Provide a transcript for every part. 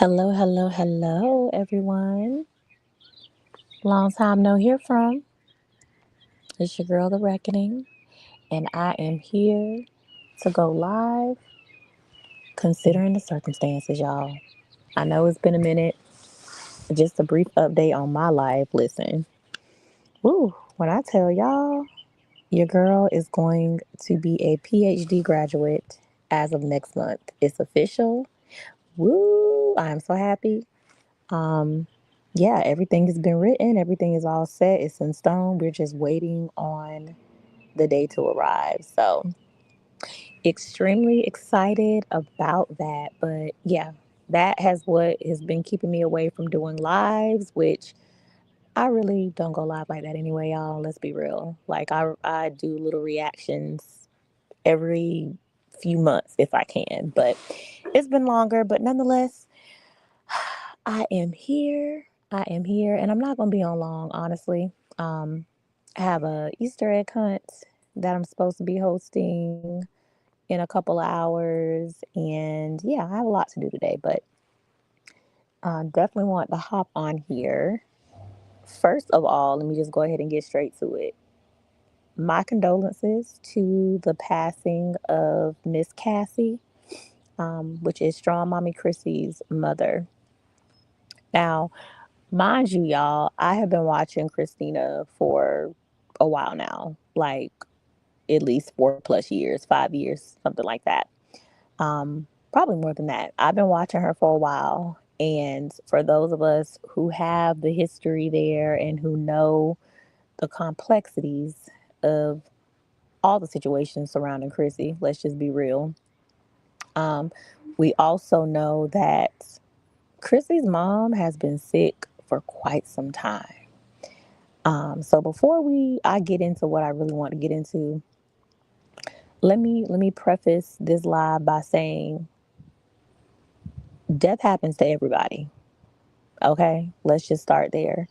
Hello, hello, hello, everyone. Long time no hear from. It's your girl, The Reckoning, and I am here to go live considering the circumstances, y'all. I know it's been a minute. Just a brief update on my life. Listen, woo, when I tell y'all, your girl is going to be a PhD graduate as of next month. It's official. Woo, I am so happy. Um, yeah, everything has been written, everything is all set, it's in stone. We're just waiting on the day to arrive. So, extremely excited about that. But yeah, that has what has been keeping me away from doing lives, which I really don't go live like that anyway, y'all. Let's be real. Like I do little reactions every few months if I can, but it's been longer, but nonetheless, I am here. I am here, and I'm not going to be on long, honestly. I have a Easter egg hunt that I'm supposed to be hosting in a couple of hours, and yeah, I have a lot to do today, but definitely want to hop on here. First of all, let me just go ahead and get straight to it. My condolences to the passing of Miss Cassie, which is Strong Mommy Chrissy's mother. Now, mind you, y'all, I have been watching Christina for a while now, like at least 4 plus years, 5 years, something like that. Probably more than that. I've been watching her for a while. And for those of us who have the history there and who know the complexities of all the situations surrounding Chrissy, let's just be real. Um, we also know that Chrissy's mom has been sick for quite some time. So before I get into what I really want to get into, let me preface this live by saying death happens to everybody. Okay, let's just start there.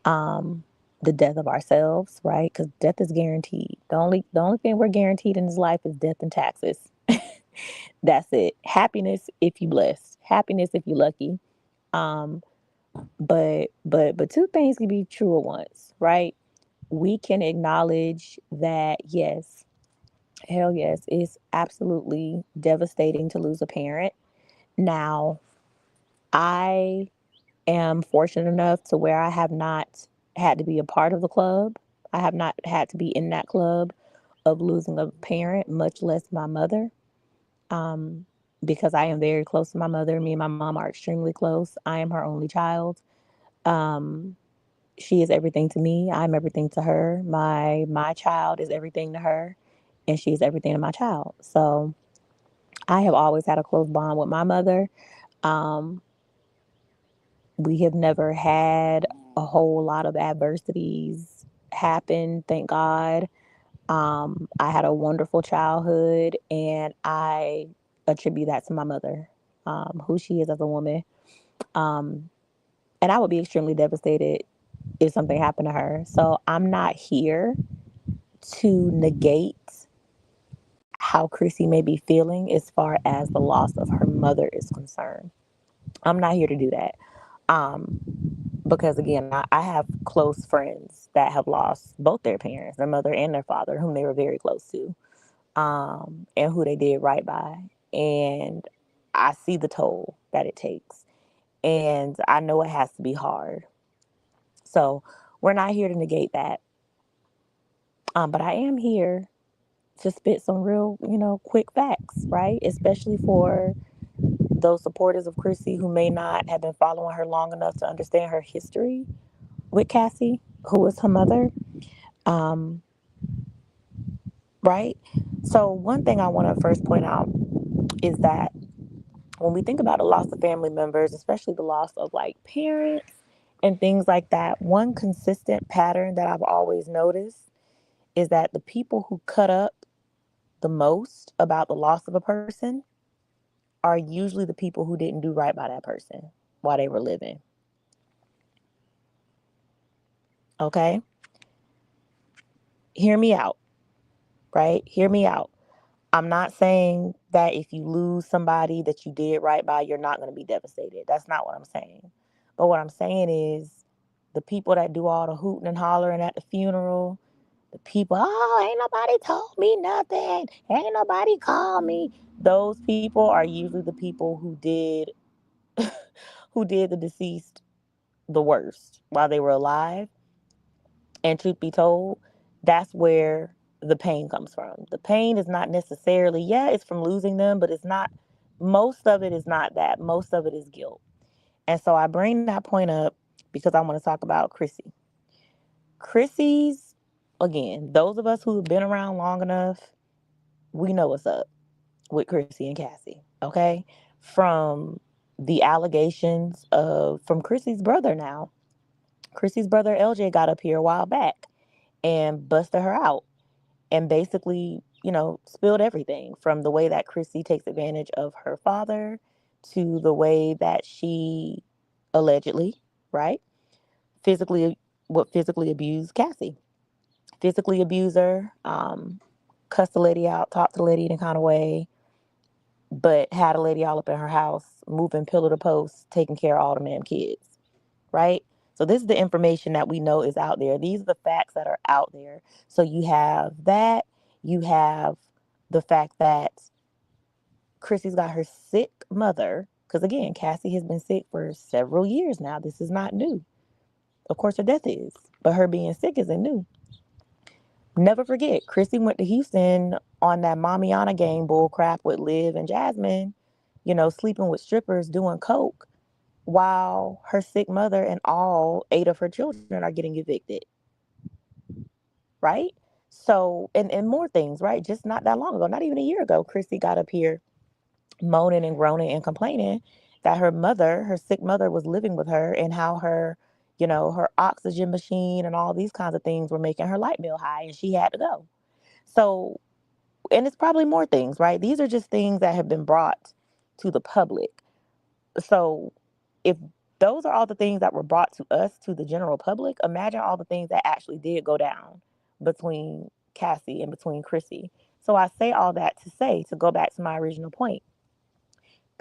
Um, the death of ourselves, right? Because death is guaranteed. The only thing we're guaranteed in this life is death and taxes. That's it. Happiness if you blessed. Happiness if you lucky. Um, but two things can be true at once, right? We can acknowledge that yes, hell yes, it's absolutely devastating to lose a parent. Now, I am fortunate enough to where I have not had to be a part of the club. I have not had to be in that club of losing a parent, much less my mother. Um, because I am very close to my mother. Me and my mom are extremely close. I am her only child. Um, she is everything to me. I'm everything to her. My child is everything to her, and she's everything to my child. So I have always had a close bond with my mother. Um, we have never had a whole lot of adversities happen, thank God. I had a wonderful childhood, and I attribute that to my mother, who she is as a woman. Um, and I would be extremely devastated if something happened to her. So I'm not here to negate how Chrissy may be feeling as far as the loss of her mother is concerned. I'm not here to do that. Um, because again, I have close friends that have lost both their parents, their mother and their father, whom they were very close to, and who they did right by. And I see the toll that it takes. And I know it has to be hard. So we're not here to negate that. But I am here to spit some real, quick facts, right? Especially for those supporters of Chrissy who may not have been following her long enough to understand her history with Cassie, who was her mother. Um, right? So, one thing I want to first point out is that when we think about the loss of family members, especially the loss of like parents and things like that, one consistent pattern that I've always noticed is that the people who cut up the most about the loss of a person are usually the people who didn't do right by that person while they were living. Okay? Hear me out, right? Hear me out. I'm not saying that if you lose somebody that you did right by, you're not going to be devastated. That's not what I'm saying. But what I'm saying is the people that do all the hooting and hollering at the funeral, the people, oh, ain't nobody told me nothing. Ain't nobody called me. Those people are usually the people who did the deceased the worst while they were alive. And truth be told, that's where the pain comes from. The pain is not necessarily, yeah, it's from losing them, but it's not, most of it is not that. Most of it is guilt. And so I bring that point up because I want to talk about Chrissy. Chrissy's, again, those of us who have been around long enough, we know what's up with Chrissy and Cassie, okay? From the allegations from Chrissy's brother now. Chrissy's brother LJ got up here a while back and busted her out and basically, spilled everything from the way that Chrissy takes advantage of her father to the way that she allegedly, right, physically, what physically abused Cassie, physically abused her, cussed the lady out, talked to the lady in a kind of way, but had a lady all up in her house, moving pillar to post, taking care of all the damn kids, right? So this is the information that we know is out there. These are the facts that are out there. So you have that. You have the fact that Chrissy's got her sick mother. Because again, Cassie has been sick for several years now. This is not new. Of course, her death is. But her being sick isn't new. Never forget, Chrissy went to Houston on that Mamiana gang bull crap with Liv and Jasmine, sleeping with strippers, doing coke, while her sick mother and all 8 of her children are getting evicted, right? So, and more things, right? Just not that long ago, not even a year ago, Chrissy got up here moaning and groaning and complaining that her mother, her sick mother, was living with her and how her oxygen machine and all these kinds of things were making her light bill high and she had to go. So, and it's probably more things, right? These are just things that have been brought to the public. So if those are all the things that were brought to us, to the general public, imagine all the things that actually did go down between Cassie and between Chrissy. So I say all that to say, to go back to my original point.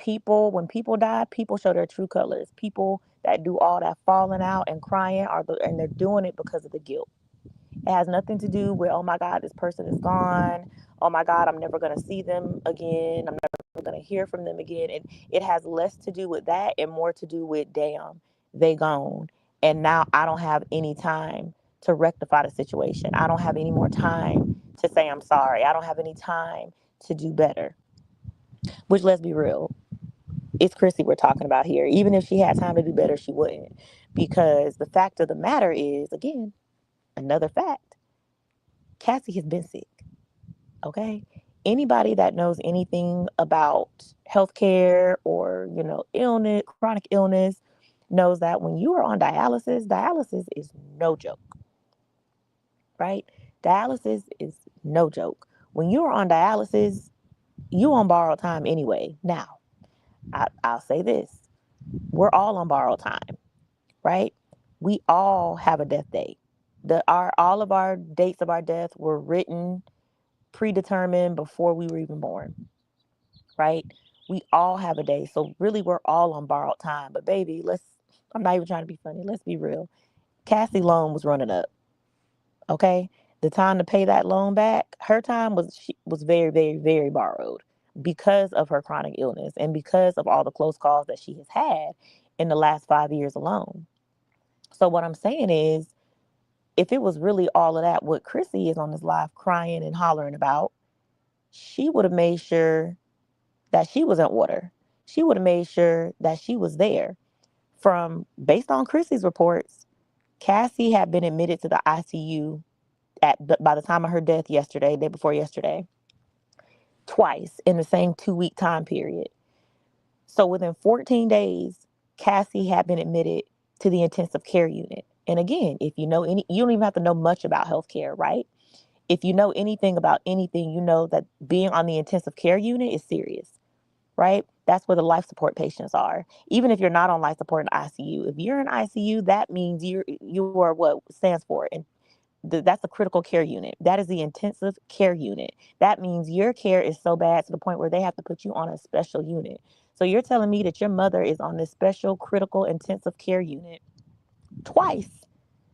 When people die, people show their true colors. People that do all that falling out and crying and they're doing it because of the guilt. It has nothing to do with, oh my God, this person is gone. Oh my God, I'm never going to see them again. I'm never going to hear from them again. And it has less to do with that and more to do with, damn, they gone. And now I don't have any time to rectify the situation. I don't have any more time to say I'm sorry. I don't have any time to do better. Which, let's be real, it's Chrissy we're talking about here. Even if she had time to do better, she wouldn't. Because the fact of the matter is, again, another fact, Cassie has been sick. Okay. Anybody that knows anything about healthcare or, illness, chronic illness, knows that when you are on dialysis is no joke, right? Dialysis is no joke. When you are on dialysis, you on borrowed time anyway. Now, I'll say this. We're all on borrowed time, right? We all have a death date. All of our dates of our death were written, predetermined before we were even born, right? We all have a day. So really we're all on borrowed time. But baby, I'm not even trying to be funny. Let's be real. Cassie loan was running up. Okay. The time to pay that loan back, her time was very, very, very borrowed because of her chronic illness and because of all the close calls that she has had in the last 5 years alone. So what I'm saying is, if it was really all of that, what Chrissy is on this live crying and hollering about, she would have made sure that she was in order. She would have made sure that she was there. Based on Chrissy's reports, Cassie had been admitted to the ICU by the time of her death yesterday, day before yesterday, twice in the same 2-week time period. So within 14 days, Cassie had been admitted to the intensive care unit. And again, if you know you don't even have to know much about healthcare, right? If you know anything about anything, you know that being on the intensive care unit is serious, right? That's where the life support patients are. Even if you're not on life support in ICU, if you're in ICU, that means you are what stands for That's a critical care unit. That is the intensive care unit. That means your care is so bad to the point where they have to put you on a special unit. So you're telling me that your mother is on this special critical intensive care unit twice,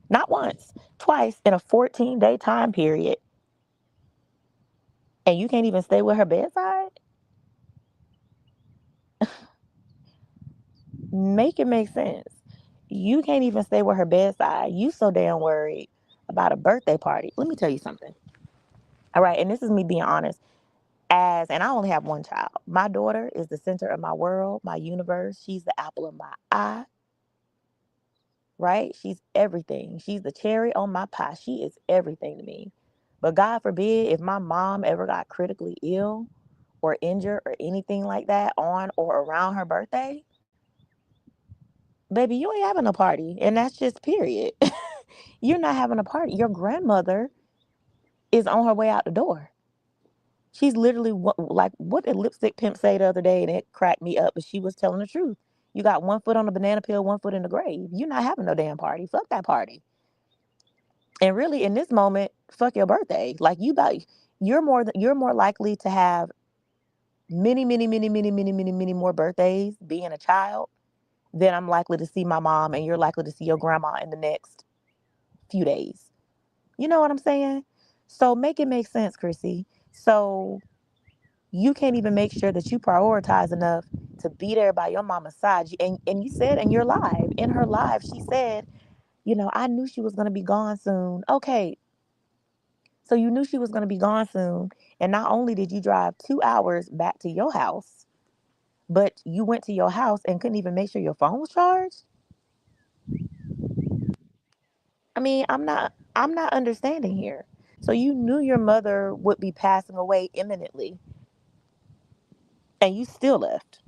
not once, twice in a 14-day time period, and you can't even stay with her bedside? Make it make sense. You can't even stay with her bedside. You so damn worried about a birthday party. Let me tell you something. All right, and this is me being honest. And I only have one child. My daughter is the center of my world, my universe. She's the apple of my eye, right? She's everything. She's the cherry on my pie. She is everything to me. But God forbid if my mom ever got critically ill or injured or anything like that on or around her birthday, baby, you ain't having a party. And that's just period. You're not having a party. Your grandmother is on her way out the door. She's literally like what did Lipstick Pimp say the other day, and it cracked me up. But she was telling the truth. You got one foot on the banana peel, one foot in the grave. You're not having no damn party. Fuck that party. And really, in this moment, fuck your birthday. Like you're more likely to have many more birthdays being a child than I'm likely to see my mom, and you're likely to see your grandma in the next few days. You know what I'm saying? So make it make sense, Chrissy. So you can't even make sure that you prioritize enough to be there by your mama's side. And you said in your live, in her live, she said, I knew she was going to be gone soon. Okay, so you knew she was going to be gone soon. And not only did you drive 2 hours back to your house, but you went to your house and couldn't even make sure your phone was charged. I mean, I'm not understanding here. So you knew your mother would be passing away imminently and you still left.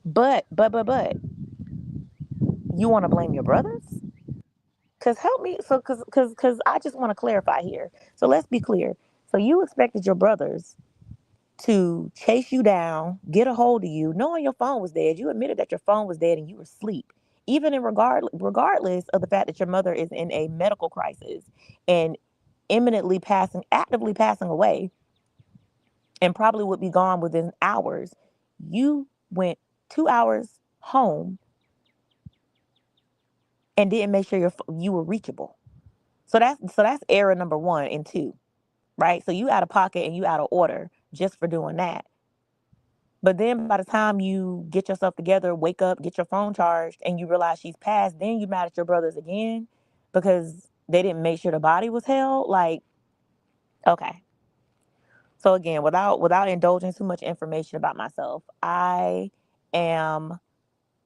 But you want to blame your brothers? Cause help me. So cause I just want to clarify here. So let's be clear. So you expected your brothers to chase you down, get a hold of you, knowing your phone was dead. You admitted that your phone was dead and you were asleep. Even regardless of the fact that your mother is in a medical crisis and actively passing away, and probably would be gone within hours, you went 2 hours home and didn't make sure you were reachable. So that's error number one and two, right? So you out of pocket and you out of order just for doing that. But then by the time you get yourself together, wake up, get your phone charged, and you realize she's passed, then you mad at your brothers again because they didn't make sure the body was held. Like, okay. So again, without indulging too much information about myself, I am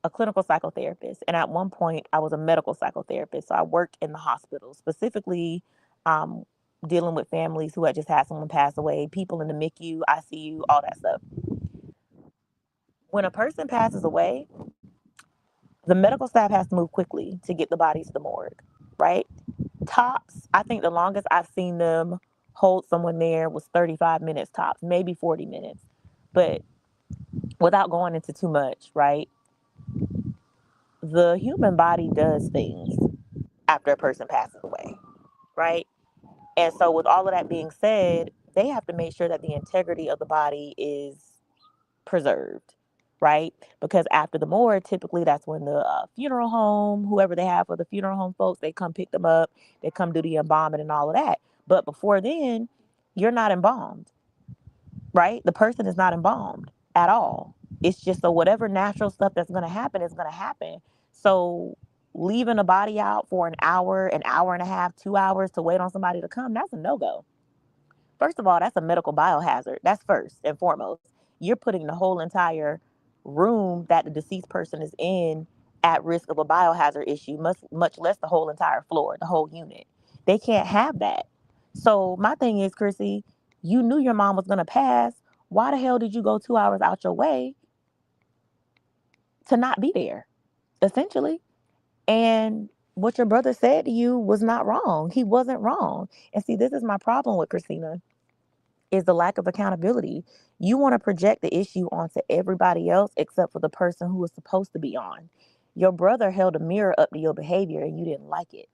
a clinical psychotherapist. And at one point, I was a medical psychotherapist. So I worked in the hospital, specifically um, dealing with families who had just had someone pass away, people in the MICU, ICU, all that stuff. When a person passes away, the medical staff has to move quickly to get the bodies to the morgue, right? Tops, I think the longest I've seen them hold someone there was 35 minutes tops, maybe 40 minutes. But without going into too much, right? The human body does things after a person passes away, right? And so, with all of that being said, they have to make sure that the integrity of the body is preserved, right? Because after the morgue, typically that's when the funeral home, whoever they have for the funeral home folks, they come pick them up, they come do the embalming and all of that. But before then, you're not embalmed, right? The person is not embalmed at all. It's just so whatever natural stuff that's going to happen is going to happen. So leaving a body out for an hour and a half, 2 hours to wait on somebody to come, that's a no-go. First of all, that's a medical biohazard. That's first and foremost. You're putting the whole entire room that the deceased person is in at risk of a biohazard issue, much less the whole entire floor, the whole unit. They can't have that. So my thing is, Chrissy, you knew your mom was gonna pass. Why the hell did you go 2 hours out your way to not be there? Essentially. And what your brother said to you was not wrong. He wasn't wrong. And see, this is my problem with Christina is the lack of accountability. You want to project the issue onto everybody else except for the person who was supposed to be on. Your brother held a mirror up to your behavior and you didn't like it,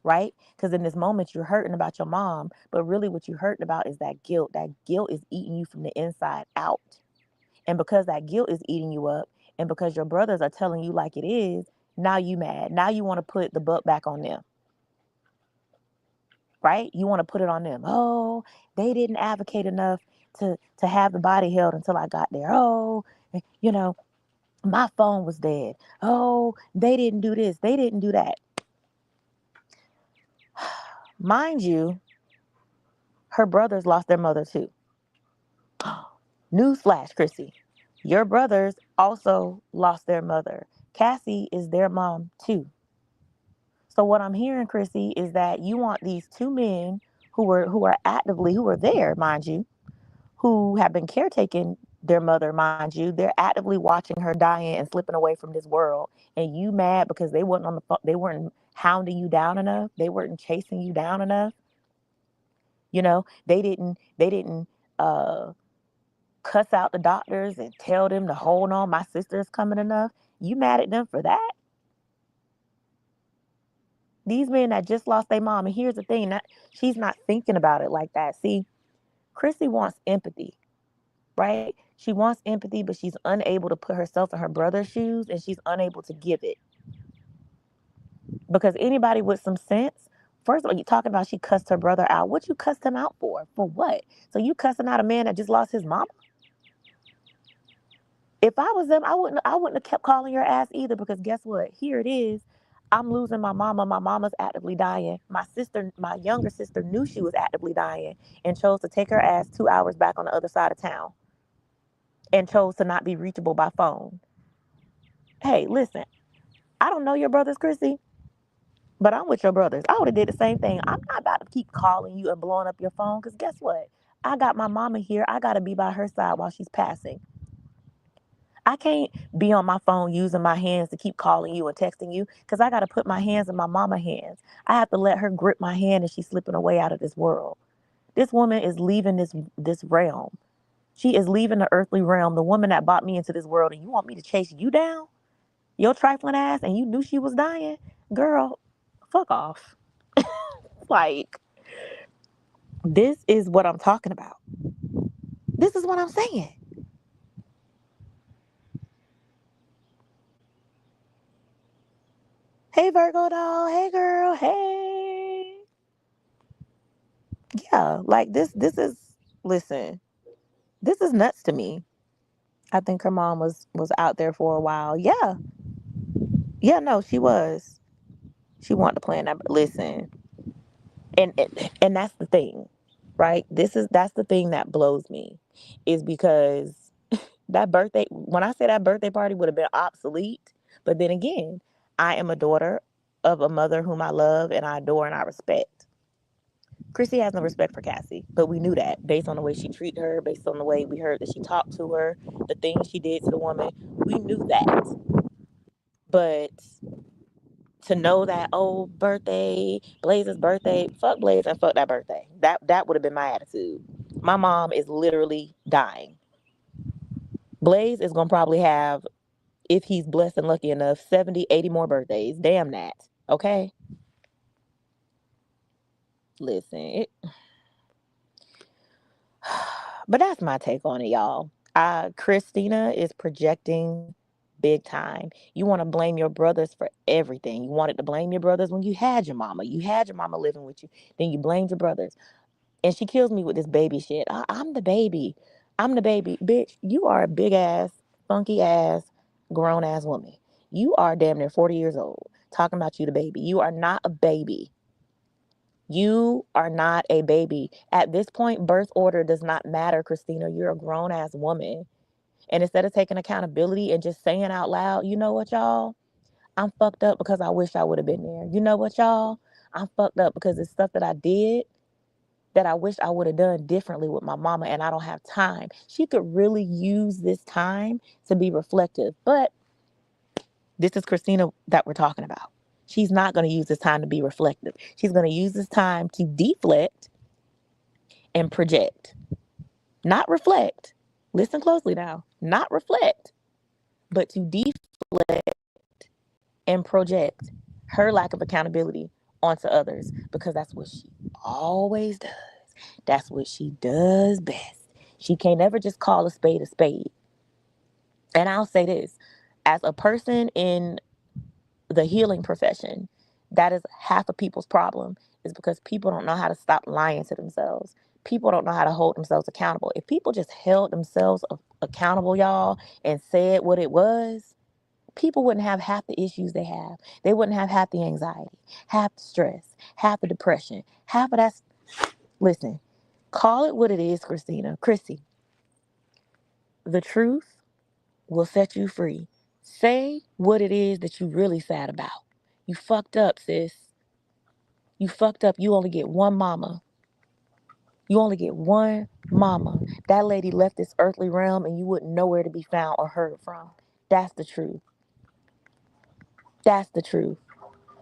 right? Because in this moment, you're hurting about your mom, but really what you're hurting about is that guilt. That guilt is eating you from the inside out. And because that guilt is eating you up, and because your brothers are telling you like it is, now you mad. Now you want to put the buck back on them, right? You want to put it on them. Oh, they didn't advocate enough to have the body held until I got there. Oh, you know, my phone was dead. Oh, they didn't do this. They didn't do that. Mind you, her brothers lost their mother too. Newsflash, Chrissy. Your brothers also lost their mother. Cassie is their mom too. So what I'm hearing, Chrissy, is that you want these two men who were there, mind you, who have been caretaking their mother, mind you. They're actively watching her dying and slipping away from this world. And you mad because they weren't on the phone, they weren't hounding you down enough. They weren't chasing you down enough. You know, they didn't uh cuss out the doctors and tell them to hold on, my sister is coming enough. You mad at them for that? These men that just lost their mom, and here's the thing, that she's not thinking about it like that. See, Chrissy wants empathy, right? She wants empathy, but she's unable to put herself in her brother's shoes, and she's unable to give it. Because anybody with some sense, first of all, you're talking about she cussed her brother out. What you cussed him out for? For what? So you cussing out a man that just lost his mama? If I was them, I wouldn't have kept calling your ass either, because guess what? Here it is. I'm losing my mama. My mama's actively dying. My sister, my younger sister, knew she was actively dying and chose to take her ass 2 hours back on the other side of town and chose to not be reachable by phone. Hey, listen, I don't know your brothers, Chrissy, but I'm with your brothers. I would have did the same thing. I'm not about to keep calling you and blowing up your phone, because guess what? I got my mama here. I got to be by her side while she's passing. I can't be on my phone using my hands to keep calling you and texting you, because I got to put my hands in my mama's hands. I have to let her grip my hand as she's slipping away out of this world. This woman is leaving this realm. She is leaving the earthly realm, the woman that brought me into this world, and you want me to chase you down? Your trifling ass, and you knew she was dying? Girl, fuck off. Like, this is what I'm talking about. This is what I'm saying. Hey, Virgo doll. Hey, girl. Hey. Yeah, like this is, listen, this is nuts to me. I think her mom was out there for a while. Yeah. Yeah, no, she was. She wanted to plan that, but listen. And that's the thing, right? That's the thing that blows me, is because that birthday, when I say that birthday party would have been obsolete, but then again, I am a daughter of a mother whom I love and I adore and I respect. Chrissy has no respect for Cassie, but we knew that based on the way she treated her, based on the way we heard that she talked to her, the things she did to the woman. We knew that. But to know that, oh, birthday, Blaze's birthday, fuck Blaze and fuck that birthday. That would have been my attitude. My mom is literally dying. Blaze is gonna probably have, if he's blessed and lucky enough, 70, 80 more birthdays. Damn that. Okay? Listen, but that's my take on it, y'all. Christina is projecting big time. You want to blame your brothers for everything. You wanted to blame your brothers when you had your mama. You had your mama living with you. Then you blamed your brothers. And she kills me with this baby shit. I'm the baby. I'm the baby. Bitch, you are a big ass, funky ass, grown ass woman. You are damn near 40 years old. Talking about you the baby. You are not a baby. You are not a baby. At this point, birth order does not matter, Christina. You're a grown ass woman. And instead of taking accountability and just saying out loud, you know what, y'all? I'm fucked up because I wish I would have been there. You know what, y'all? I'm fucked up because it's stuff that I did that I wish I would have done differently with my mama, and I don't have time. She could really use this time to be reflective. But this is Christina that we're talking about. She's not going to use this time to be reflective. She's going to use this time to deflect and project, not reflect. Listen closely now. Not reflect, but to deflect and project her lack of accountability onto others because that's what she always does. That's what she does best. She can't ever just call a spade a spade. And I'll say this, as a person in the healing profession, that is half of people's problem, is because people don't know how to stop lying to themselves. People don't know how to hold themselves accountable. If people just held themselves accountable, y'all, and said what it was, people wouldn't have half the issues they have. They wouldn't have half the anxiety, half the stress, half the depression, half of that. Listen, call it what it is, Christina. Chrissy, the truth will set you free. Say what it is that you really sad about. You fucked up, sis. You fucked up. You only get one mama. You only get one mama. That lady left this earthly realm and you wouldn't know where to be found or heard from. That's the truth. That's the truth.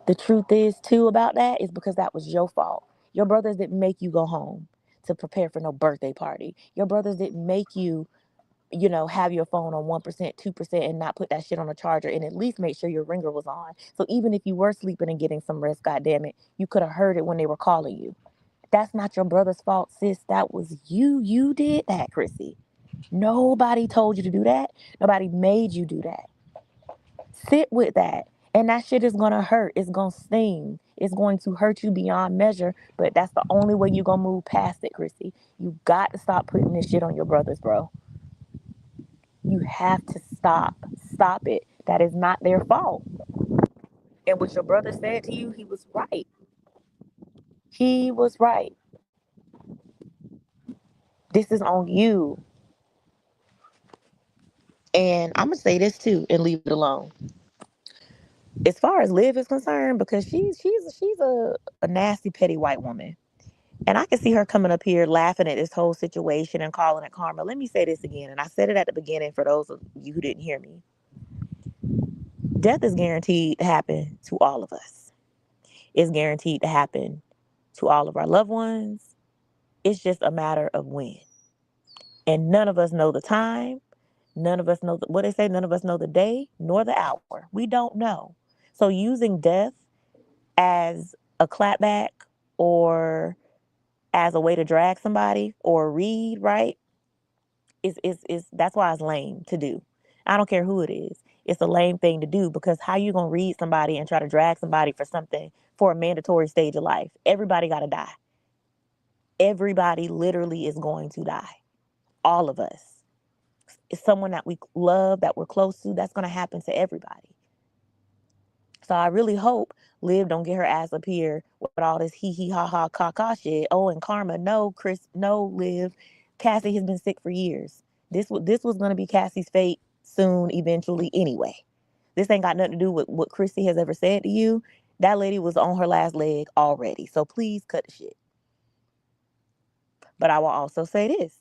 The truth is, too, about that is because that was your fault. Your brothers didn't make you go home to prepare for no birthday party. Your brothers didn't make you, have your phone on 1%, 2% and not put that shit on a charger and at least make sure your ringer was on. So even if you were sleeping and getting some rest, goddamn it, you could have heard it when they were calling you. That's not your brother's fault, sis. That was you. You did that, Chrissy. Nobody told you to do that. Nobody made you do that. Sit with that. And that shit is going to hurt. It's going to sting. It's going to hurt you beyond measure. But that's the only way you're going to move past it, Chrissy. You got to stop putting this shit on your brothers, bro. You have to stop. Stop it. That is not their fault. And what your brother said to you, he was right. He was right. This is on you. And I'm going to say this too and leave it alone. As far as Liv is concerned, because she's a nasty, petty white woman. And I can see her coming up here laughing at this whole situation and calling it karma. Let me say this again, and I said it at the beginning for those of you who didn't hear me. Death is guaranteed to happen to all of us. It's guaranteed to happen to all of our loved ones. It's just a matter of when. And none of us know the time. None of us know what they say. None of us know the day nor the hour. We don't know. So using death as a clapback or as a way to drag somebody or read, right? Is that's why it's lame to do. I don't care who it is. It's a lame thing to do because how you gonna read somebody and try to drag somebody for something for a mandatory stage of life? Everybody gotta die. Everybody literally is going to die. All of us. It's someone that we love, that we're close to. That's gonna happen to everybody. So I really hope Liv don't get her ass up here with all this hee hee ha ha ca ca shit. Oh, and karma, no, Chris, no, Liv. Cassie has been sick for years. This was gonna be Cassie's fate soon, eventually, anyway. This ain't got nothing to do with what Chrissy has ever said to you. That lady was on her last leg already. So please cut the shit. But I will also say this: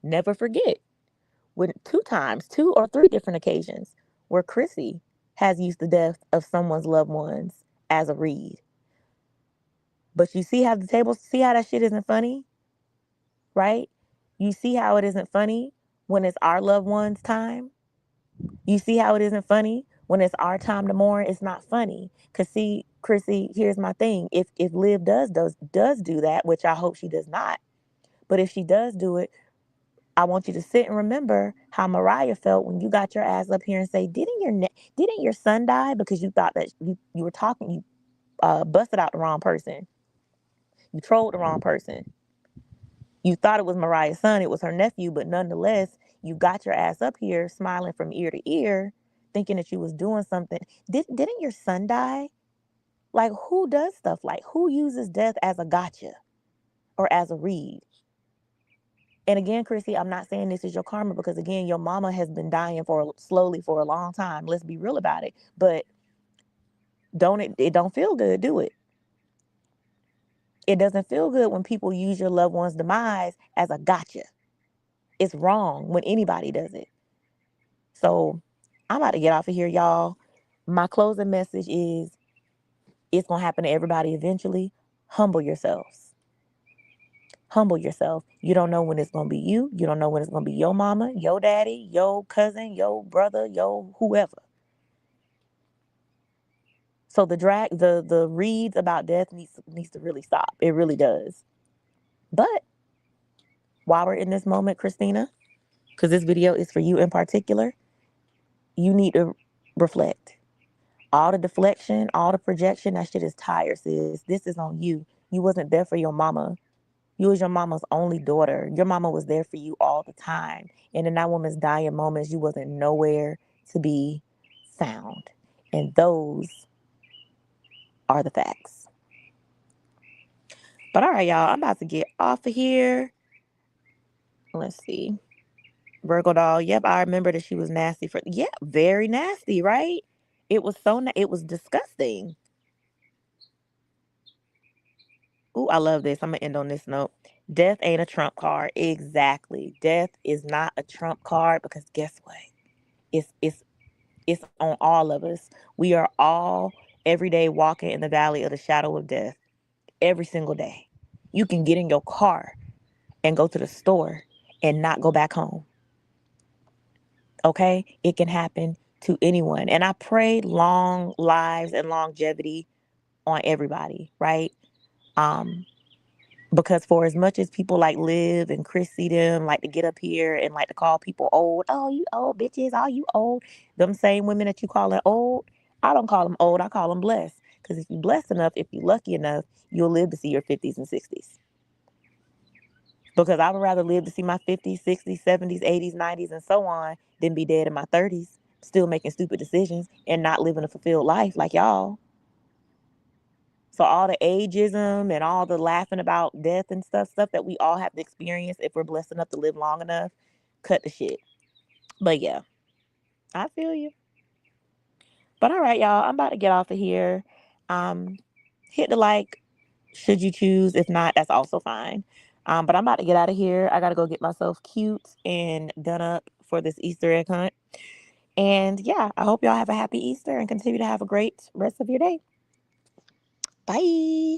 never forget when two or three different occasions where Chrissy has used the death of someone's loved ones as a read. But you see how that shit isn't funny, right? You see how it isn't funny when it's our loved one's time. You see how it isn't funny when it's our time to mourn. It's not funny. Cause see, Chrissy, here's my thing. If Liv does do that, which I hope she does not, but if she does do it, I want you to sit and remember how Mariah felt when you got your ass up here and say, didn't your son die because you thought that you were talking, you busted out the wrong person. You trolled the wrong person. You thought it was Mariah's son, it was her nephew, but nonetheless, you got your ass up here smiling from ear to ear, thinking that you was doing something. Didn't your son die? Like, who does stuff like, who uses death as a gotcha or as a read? And again, Chrissy, I'm not saying this is your karma because again, your mama has been dying slowly for a long time. Let's be real about it. But it don't feel good, do it? It doesn't feel good when people use your loved one's demise as a gotcha. It's wrong when anybody does it. So I'm about to get off of here, y'all. My closing message is it's going to happen to everybody eventually. Humble yourselves. Humble yourself. You don't know when it's going to be you. You don't know when it's going to be your mama, your daddy, your cousin, your brother, your whoever. So the reads about death needs to really stop. It really does. But while we're in this moment, Christina, because this video is for you in particular, you need to reflect. All the deflection, all the projection, that shit is tired, sis. This is on you. You wasn't there for your mama. You was your mama's only daughter. Your mama was there for you all the time. And in that woman's dying moments, you wasn't nowhere to be found. And those are the facts. But all right, y'all, I'm about to get off of here. Let's see. Virgo doll. Yep, I remember that she was nasty for. Yeah, very nasty, right? It was it was disgusting. Ooh, I love this. I'm gonna end on this note. Death ain't a trump card. Exactly. Death is not a trump card because guess what? It's on all of us. We are all every day walking in the valley of the shadow of death. Every single day. You can get in your car and go to the store and not go back home. Okay? It can happen to anyone. And I pray long lives and longevity on everybody, right? Um, because for as much as people like Liv and Chrissy them like to get up here and like to call people old, oh you old bitches, oh you old, them same women that you calling old, I don't call them old, I call them blessed. Because if you blessed enough, if you lucky enough, you'll live to see your 50s and 60s. Because I would rather live to see my 50s, 60s, 70s, 80s, 90s, and so on than be dead in my 30s, still making stupid decisions and not living a fulfilled life like y'all. So all the ageism and all the laughing about death and stuff that we all have to experience if we're blessed enough to live long enough, cut the shit. But yeah, I feel you. But all right, y'all, I'm about to get off of here. Um, hit the like, should you choose. If not, that's also fine. But I'm about to get out of here. I gotta go get myself cute and done up for this Easter egg hunt. And yeah, I hope y'all have a happy Easter and continue to have a great rest of your day. Bye.